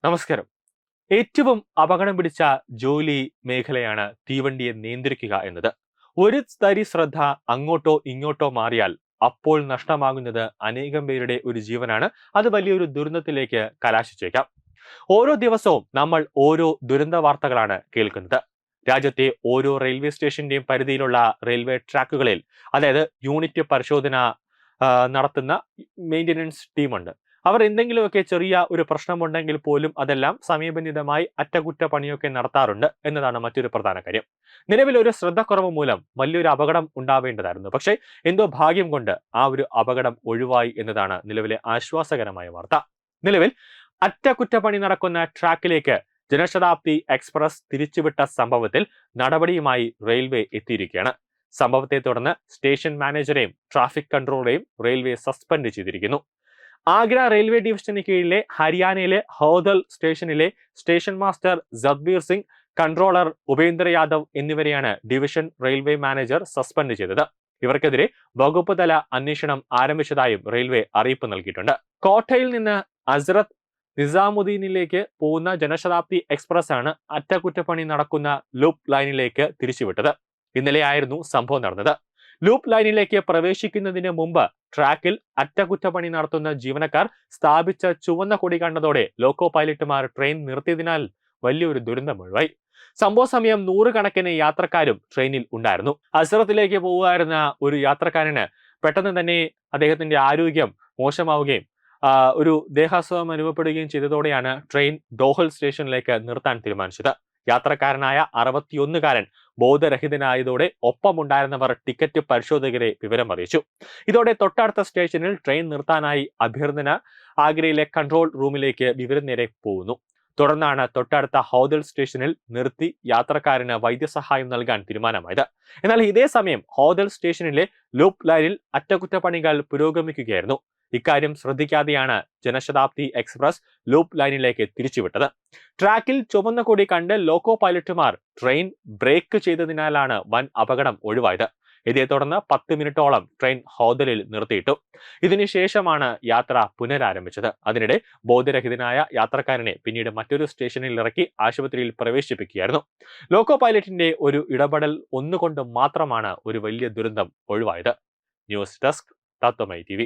നമസ്കാരം. ഏറ്റവും അപകടം പിടിച്ച ജോലി മേഖലയാണ് തീവണ്ടിയെ നിയന്ത്രിക്കുക എന്നത്. ഒരു തരി ശ്രദ്ധ അങ്ങോട്ടോ ഇങ്ങോട്ടോ മാറിയാൽ അപ്പോൾ നഷ്ടമാകുന്നത് അനേകം പേരുടെ ഒരു ജീവനാണ്. അത് വലിയൊരു ദുരന്തത്തിലേക്ക് കലാശിച്ചേക്കാം. ഓരോ ദിവസവും നമ്മൾ ഓരോ ദുരന്ത വാർത്തകളാണ് കേൾക്കുന്നത്. രാജ്യത്തെ ഓരോ റെയിൽവേ സ്റ്റേഷന്റെയും പരിധിയിലുള്ള റെയിൽവേ ട്രാക്കുകളിൽ, അതായത് യൂണിറ്റ് പരിശോധന നടത്തുന്ന മെയിന്റനൻസ് ടീമുണ്ട്. അവർ എന്തെങ്കിലുമൊക്കെ ചെറിയ ഒരു പ്രശ്നമുണ്ടെങ്കിൽ പോലും അതെല്ലാം സമയബന്ധിതമായി അറ്റകുറ്റപ്പണിയൊക്കെ നടത്താറുണ്ട് എന്നതാണ് മറ്റൊരു പ്രധാന കാര്യം. നിലവിൽ ഒരു ശ്രദ്ധക്കുറവ് മൂലം വലിയൊരു അപകടം ഉണ്ടാവേണ്ടതായിരുന്നു. പക്ഷേ എന്തോ ഭാഗ്യം കൊണ്ട് ആ ഒരു അപകടം ഒഴിവായി എന്നതാണ് നിലവിലെ ആശ്വാസകരമായ വാർത്ത. നിലവിൽ അറ്റകുറ്റപ്പണി നടക്കുന്ന ട്രാക്കിലേക്ക് ജനശതാബ്ദി എക്സ്പ്രസ് തിരിച്ചുവിട്ട സംഭവത്തിൽ നടപടിയുമായി റെയിൽവേ എത്തിയിരിക്കുകയാണ്. സംഭവത്തെ തുടർന്ന് സ്റ്റേഷൻ മാനേജരെയും ട്രാഫിക് കൺട്രോളറെയും റെയിൽവേ സസ്പെൻഡ് ചെയ്തിരിക്കുന്നു. ആഗ്ര റെയിൽവേ ഡിവിഷന് കീഴിലെ ഹരിയാനയിലെ ഹോദൽ സ്റ്റേഷനിലെ station master Jagbir Singh, controller Upendra Yadav എന്നിവരെയാണ് ഡിവിഷൻ റെയിൽവേ മാനേജർ സസ്പെൻഡ് ചെയ്തത്. ഇവർക്കെതിരെ വകുപ്പ് തല അന്വേഷണം ആരംഭിച്ചതായും റെയിൽവേ അറിയിപ്പ് നൽകിയിട്ടുണ്ട്. കോട്ടയിൽ നിന്ന് ഹസ്രത്ത് നിസാമുദ്ദീനിലേക്ക് പോകുന്ന ജനശതാബ്ദി എക്സ്പ്രസ് ആണ് അറ്റകുറ്റപ്പണി നടക്കുന്ന ലൂപ്പ് ലൈനിലേക്ക് തിരിച്ചുവിട്ടത്. ഇന്നലെയായിരുന്നു സംഭവം നടന്നത്. ലൂപ്പ് ലൈനിലേക്ക് പ്രവേശിക്കുന്നതിന് മുമ്പ് ട്രാക്കിൽ അറ്റകുറ്റപ്പണി നടത്തുന്ന ജീവനക്കാർ സ്ഥാപിച്ച ചുവന്ന കൊടി കണ്ടതോടെ ലോക്കോ പൈലറ്റുമാർ ട്രെയിൻ നിർത്തിയതിനാൽ വലിയൊരു ദുരന്തം ഒഴിവായി. സംഭവ സമയം നൂറുകണക്കിന് യാത്രക്കാരും ട്രെയിനിൽ ഉണ്ടായിരുന്നു. ഹസ്രത്തിലേക്ക് പോകുമായിരുന്ന ഒരു യാത്രക്കാരന് പെട്ടെന്ന് തന്നെ അദ്ദേഹത്തിന്റെ ആരോഗ്യം മോശമാവുകയും ഒരു ദേഹാസ്വാദം അനുഭവപ്പെടുകയും ചെയ്തതോടെയാണ് ട്രെയിൻ ദോഹൽ സ്റ്റേഷനിലേക്ക് നിർത്താൻ തീരുമാനിച്ചത്. യാത്രക്കാരനായ 61-കാരൻ ബോധരഹിതനായതോടെ ഒപ്പമുണ്ടായിരുന്നവർ ടിക്കറ്റ് പരിശോധകരെ വിവരം അറിയിച്ചു. ഇതോടെ തൊട്ടടുത്ത സ്റ്റേഷനിൽ ട്രെയിൻ നിർത്താനായി അഭ്യർത്ഥന ആഗ്രയിലെ കൺട്രോൾ റൂമിലേക്ക് വിവരം നേരെ പോകുന്നു. തുടർന്നാണ് തൊട്ടടുത്ത ഹോദൽ സ്റ്റേഷനിൽ നിർത്തി യാത്രക്കാരന് വൈദ്യസഹായം നൽകാൻ തീരുമാനമായത്. എന്നാൽ ഇതേ സമയം ഹോദൽ സ്റ്റേഷനിലെ ലൂപ്പ് ലൈനിൽ അറ്റകുറ്റപ്പണികൾ പുരോഗമിക്കുകയായിരുന്നു. ഇക്കാര്യം ശ്രദ്ധിക്കാതെയാണ് ജനശതാബ്ദി എക്സ്പ്രസ് ലൂപ്പ് ലൈനിലേക്ക് തിരിച്ചുവിട്ടത്. ട്രാക്കിൽ ചുവന്ന കൊടി കണ്ട് ലോക്കോ പൈലറ്റുമാർ ട്രെയിൻ ബ്രേക്ക് ചെയ്തതിനാലാണ് വൻ അപകടം ഒഴിവായത്. ഇതേ തുടർന്ന് 10 മിനിറ്റോളം ട്രെയിൻ ഹോദലിൽ നിർത്തിയിട്ടു. ഇതിനുശേഷമാണ് യാത്ര പുനരാരംഭിച്ചത്. അതിനിടെ ബോധരഹിതനായ യാത്രക്കാരനെ പിന്നീട് മറ്റൊരു സ്റ്റേഷനിൽ ഇറക്കി ആശുപത്രിയിൽ പ്രവേശിപ്പിക്കുകയായിരുന്നു. ലോക്കോ പൈലറ്റിന്റെ ഒരു ഇടപെടൽ ഒന്നുകൊണ്ട് മാത്രമാണ് ഒരു വലിയ ദുരന്തം ഒഴിവായത്. ന്യൂസ് ഡെസ്ക് തത്വമൈ TV.